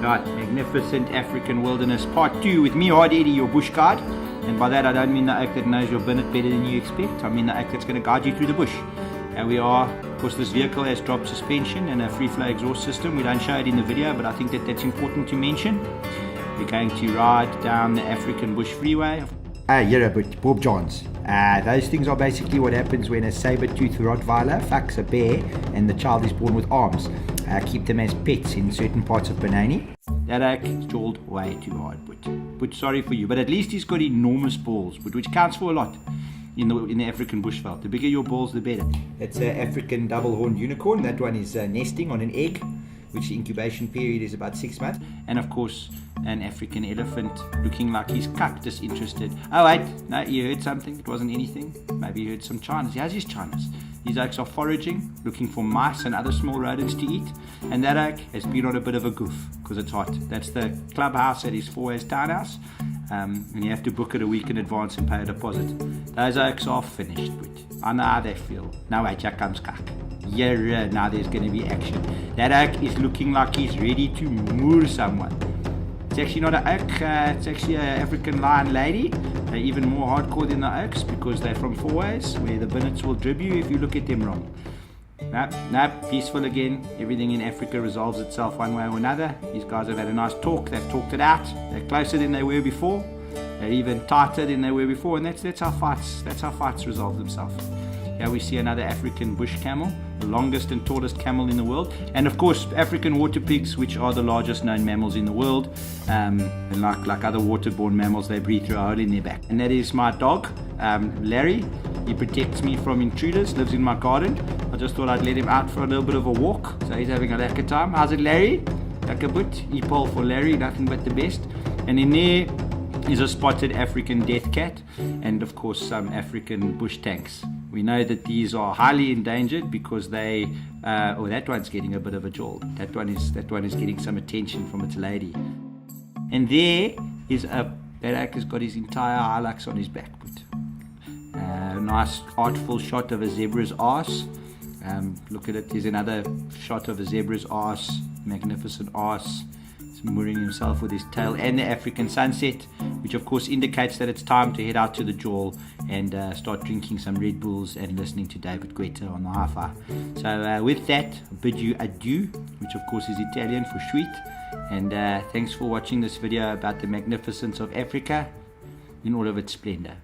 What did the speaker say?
Right, magnificent African wilderness part 2 with me, Hard Eddy, your bush guide. And by that I don't mean the oak that knows your bonnet better than you expect. I mean the oak that's going to guide you through the bush. And we are, of course, this vehicle has drop suspension and a free flow exhaust system. We don't show it in the video, but I think that that's important to mention. We're going to ride down the African bush freeway. Yeah, but Bob Johns. Those things are basically what happens when a saber-toothed Rottweiler fucks a bear and the child is born with arms. Keep them as pets in certain parts of Benoni. That oak is jawed way too hard, but sorry for you. But at least he's got enormous balls, which counts for a lot in the African bushveld. The bigger your balls, the better. It's an African double-horned unicorn. That one is nesting on an egg, which the incubation period is about 6 months. And of course, an African elephant looking like he's cucked, disinterested. Oh wait, no, you heard something. It wasn't anything. Maybe you heard some chinas. He has his chinas. These oaks are foraging, looking for mice and other small rodents to eat. And that oak has been on a bit of a goof because it's hot. That's the clubhouse at his 4A's townhouse. And you have to book it a week in advance and pay a deposit. Those oaks are finished with. I know how they feel. Now wait, here comes Kak. Yeah, now there's going to be action. That oak is looking like he's ready to moor someone. It's actually not an oak, it's actually an African lion lady. They're even more hardcore than the oaks because they're from 4A's where the bonnets will drib you if you look at them wrong. Nope, peaceful again. Everything in Africa resolves itself one way or another. These guys have had a nice talk, they've talked it out. They're closer than they were before. They're even tighter than they were before, and that's how fights resolve themselves. Here we see another African bush camel, the longest and tallest camel in the world. And of course, African water pigs, which are the largest known mammals in the world. And like other waterborne mammals, they breathe through a hole in their back. And that is my dog, Larry. He protects me from intruders, lives in my garden. I just thought I'd let him out for a little bit of a walk. So he's having a lekker time. How's it, Larry? Lekker boot. E-pole for Larry, nothing but the best. And in there is a spotted African death cat. And of course, some African bush tanks. We know that these are highly endangered because they, that one's getting a bit of a jaw. That one is getting some attention from its lady. And there is that oak has got his entire hilux on his back. Nice artful shot of a zebra's arse. Look at it. There's another shot of a zebra's arse. Magnificent arse. He's mooring himself with his tail, and the African sunset, which of course indicates that it's time to head out to the jaw and start drinking some Red Bulls and listening to David Guetta on the hi-fi. So with that, I bid you adieu, which of course is Italian for sweet. And thanks for watching this video about the magnificence of Africa in all of its splendor.